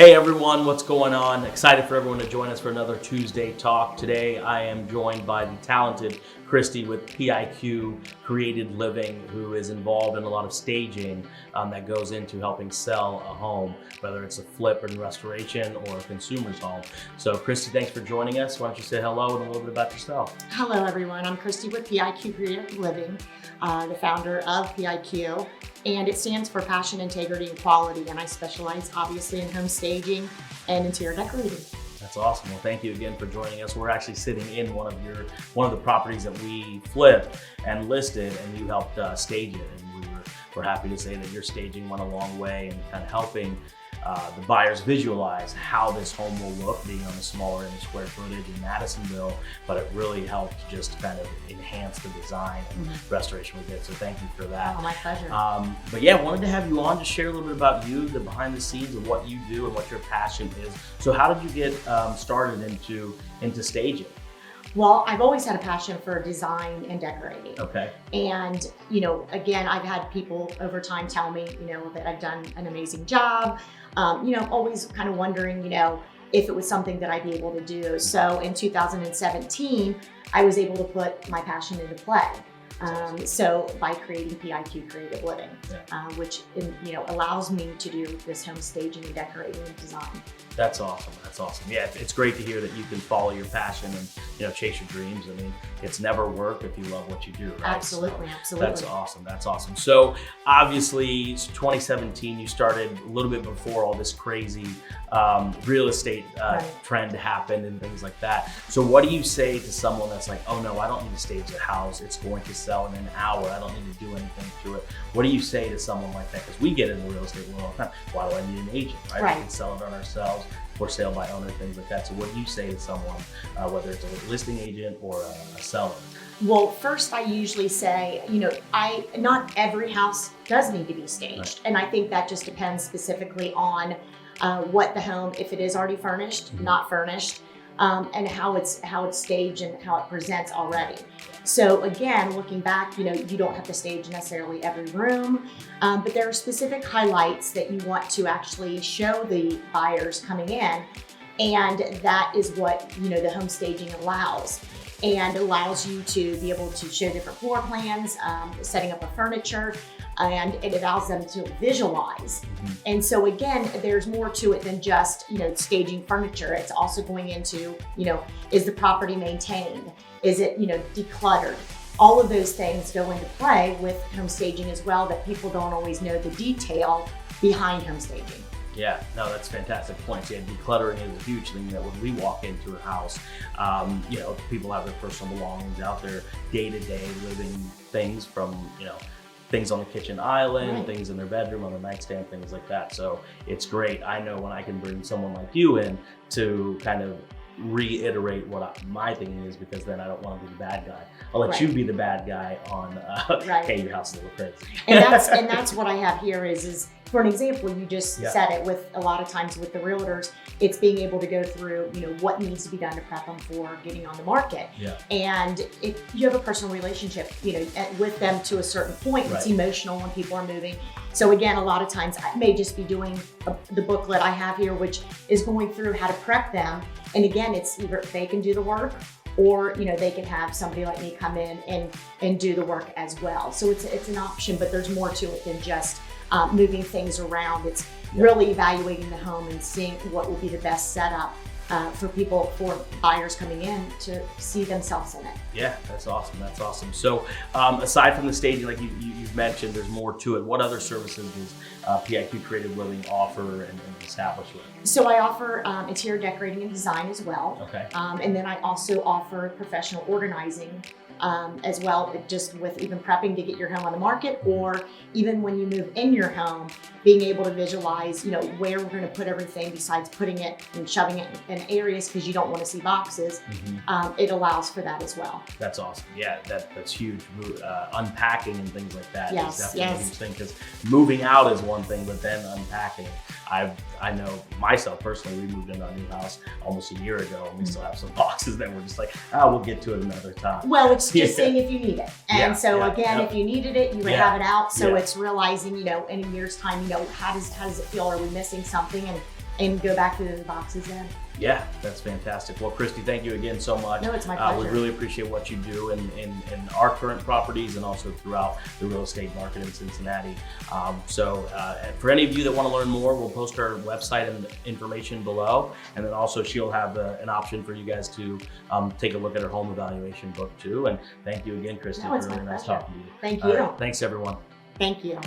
Hey everyone, what's going on? Excited for everyone to join us for another Tuesday Talk. Today I am joined by the talented Christy with PIQ Created Living, who is involved in a lot of staging that goes into helping sell a home, whether it's a flip and restoration or a consumer's home. So Christy, thanks for joining us. Why don't you say hello and a little bit about yourself? Hello everyone, I'm Christy with PIQ Created Living, the founder of PIQ. And it stands for Passion, Integrity, and Quality. And I specialize obviously in home staging and interior decorating. That's awesome. Well, thank you again for joining us. We're actually sitting in one of the properties that we flipped and listed, and you helped stage it. And we're happy to say that your staging went a long way in kind of helping the buyers visualize how this home will look, being on the smaller end of square footage in Madisonville, but it really helped just kind of enhance the design and restoration we did. So thank you for that. Oh, my pleasure. But yeah, wanted to have you on to share a little bit about you, the behind the scenes of what you do and what your passion is. So how did you get started into staging? Well, I've always had a passion for design and decorating. Okay. And, again, I've had people over time tell me, that I've done an amazing job. Always kind of wondering, if it was something that I'd be able to do. So in 2017, I was able to put my passion into play. So by creating PIQ Creative Living, which allows me to do this home staging and decorating and design. That's awesome. That's awesome. Yeah, it's great to hear that you can follow your passion and chase your dreams. I mean, it's never work if you love what you do, right? Absolutely, so absolutely. That's awesome. That's awesome. So obviously, 2017, you started a little bit before all this crazy real estate trend happened and things like that. So what do you say to someone that's like, oh no, I don't need to stage a house. It's going to sell in an hour. I don't need to do anything to it. What do you say to someone like that? Because we get in the real estate world all the time. Why do I need an agent, right? We can sell it on ourselves, for sale by owner, things like that. So what do you say to someone, whether it's a listing agent or a seller? Well, first I usually say, not every house does need to be staged. Right. And I think that just depends specifically on what the home, if it is already furnished, not furnished, and how it's staged and how it presents already. So again, looking back, you don't have to stage necessarily every room, but there are specific highlights that you want to actually show the buyers coming in. And that is what, the home staging allows. And allows you to be able to show different floor plans, setting up a furniture, and it allows them to visualize. And so again, there's more to it than just, staging furniture. It's also going into, is the property maintained? Is it, decluttered? All of those things go into play with home staging as well, that people don't always know the detail behind home staging. Yeah, no, that's fantastic points. Yeah, decluttering is a huge thing. That when we walk into a house, people have their personal belongings out there, day-to-day living things from, things on the kitchen island, things in their bedroom, on the nightstand, things like that. So it's great. I know when I can bring someone like you in to kind of reiterate what my thinking is, because then I don't want to be the bad guy. I'll let you be the bad guy on, hey, your house is a little crazy. And that's what I have here is for an example, you just said it, with a lot of times with the realtors, it's being able to go through, what needs to be done to prep them for getting on the market. And if you have a personal relationship, with them to a certain point, it's emotional when people are moving. So again, a lot of times I may just be doing the booklet I have here, which is going through how to prep them. And again, it's either they can do the work, or they can have somebody like me come in and do the work as well. So it's an option, but there's more to it than just moving things around. It's really evaluating the home and seeing what will be the best setup for buyers coming in to see themselves in it. Yeah, that's awesome. That's awesome. So aside from the staging, like you've mentioned, there's more to it. What other services does PIQ Creative Living offer and establish with? So I offer interior decorating and design as well. Okay. And then I also offer professional organizing as well, just with even prepping to get your home on the market, or even when you move in your home, being able to visualize, where we're going to put everything besides putting it and shoving it in areas because you don't want to see boxes. It allows for that as well. That's awesome. Yeah, that's huge. Unpacking and things like that is definitely a huge thing, because moving out is one thing, but then unpacking. I know myself personally, we moved into our new house almost a year ago, and we still have some boxes that we're just like, we'll get to it another time. Well, it's just seeing if you need it. And if you needed it, you would have it out. So it's realizing, in a year's time, how does it feel? Are we missing something? and go back through those boxes then. Yeah, that's fantastic. Well, Christy, thank you again so much. No, it's my pleasure. We really appreciate what you do in our current properties and also throughout the real estate market in Cincinnati. For any of you that want to learn more, we'll post our website and information below. And then also she'll have an option for you guys to take a look at her home evaluation book too. And thank you again, Christy. No, it's really my nice pleasure. talking to you. Thank All you. right, thanks, everyone. Thank you.